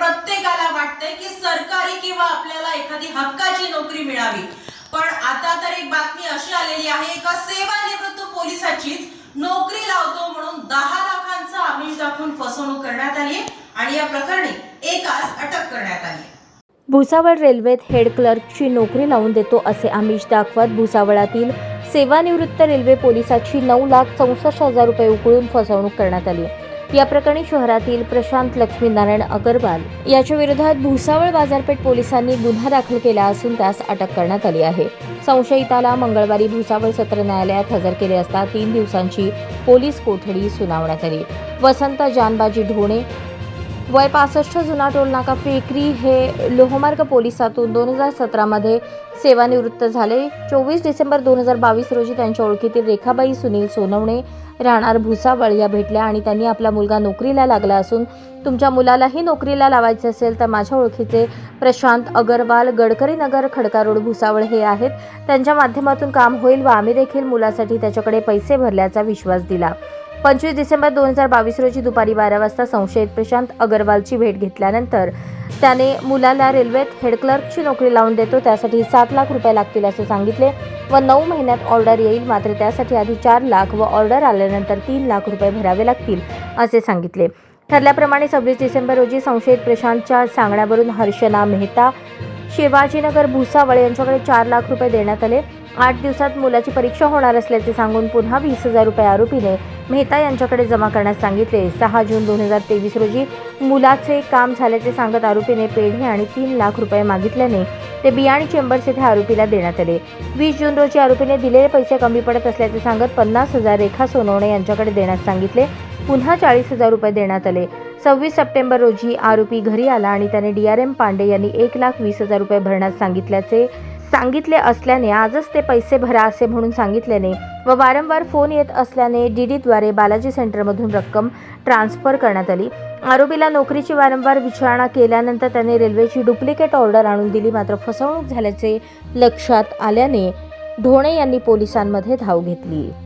प्रत्येकाला वाटतंय की सरकारी किंवा आपल्याला एखादी हक्काची नोकरी मिळावी। पण आता तर एक बातमी अशी आलेली आहे, एका सेवानिवृत्त पोलिसाचीच नोकरी लावतो म्हणून 10 लाखांचा आमिष दाखवून फसवणूक करण्यात आली आणि या प्रकरणी एकास अटक करण्यात आली। भुसावळ रेल्वेत हेड क्लर्कची नोकरी लावून देतो असे आमिष दाखवत भुसावळातील सेवानिवृत्त रेल्वे पोलिसाची 9,64,000 रुपये उकळून फसवणूक करण्यात आली। या प्रकरणी शहरातील प्रशांत लक्ष्मीनारायण अगरवाल याच्या विरोधात भुसावळ बाजारपेठ पोलिसांनी गुन्हा दाखल केला असून त्यास अटक करण्यात आली आहे। संशयिताला मंगळवारी भुसावळ सत्र न्यायालयात हजर केले असता 3 दिवसांची पोलीस कोठडी सुनावण्यात आली। वसंत जानबाजी ढोणे वय 65 जुना टोलनाका फेकरी हे लोहमार्ग पोलिसातून 2017 मध्ये सेवानिवृत्त झाले। 24 डिसेंबर 2022 रोजी त्यांच्या ओळखीतील रेखाबाई सुनील सोनवणे राहणार भुसावळ या भेटल्या आणि त्यांनी आपला मुलगा नोकरीला लागला असून तुमच्या मुलालाही नोकरीला लावायचे असेल तर माझ्या ओळखीचे प्रशांत अगरवाल गडकरी नगर खडका रोड भुसावळ हे आहेत, त्यांच्या माध्यमातून काम होईल व आम्ही देखील मुलासाठी त्याच्याकडे पैसे भरल्याचा विश्वास दिला। 25 डिसेंबर 2022 रोजी दुपारी 12 वाजता संशयित प्रशांत अगरवालची भेट घेतल्यानंतर त्याने मुलाला रेल्वेत हेड क्लर्कची नोकरी लावून देतो, त्यासाठी 7 लाख रुपये लागतील असे सांगितले व 9 महिन्यात ऑर्डर येईल, मात्र त्यासाठी आधी 4 लाख व ऑर्डर आल्यानंतर 3 लाख रुपये भरावे लागतील असे सांगितले। ठरल्याप्रमाणे 26 डिसेंबर रोजी संशयित प्रशांतच्या सांगण्यावरून हर्षना मेहता शिवाजीनगर भुसावळ यांच्याकडे 4 लाख रुपये देण्यात आले। 8 दिवसात मुलाची परीक्षा होणार असल्याचे सांगून पुन्हा 20,000 रुपये आरोपीने मेहता यांच्याकडे जमा करण्यास सांगितले। 6 जून 2023 रोजी मुलाचे काम झाल्याचे सांगत आरोपीने पेढे आणि 3 लाख रुपये मागितल्याने ते बियाणी चेंबर्स येथे आरोपीला देण्यात आले। 20 जून रोजी आरोपीने दिलेले पैसे कमी पडत असल्याचे सांगत 50,000 रेखा सोनवणे यांच्याकडे देण्यास सांगितले, पुन्हा 40,000 रुपये देण्यात आले। 26 सप्टेंबर रोजी आरोपी घरी आला आणि त्याने DRM पांडे यांनी 1,20,000 रुपये भरण्यास सांगितले असल्याने आजच ते पैसे भरा असे म्हणून सांगितल्याने व वारंवार फोन येत असल्याने DD द्वारे बालाजी सेंटरमधून रक्कम ट्रान्सफर करण्यात आली। आरोपीला नोकरीची वारंवार विचारणा केल्यानंतर त्याने रेल्वेची डुप्लिकेट ऑर्डर आणून दिली, मात्र फसवणूक झाल्याचे लक्षात आल्याने ढोणे यांनी पोलिसांमध्ये धाव घेतली।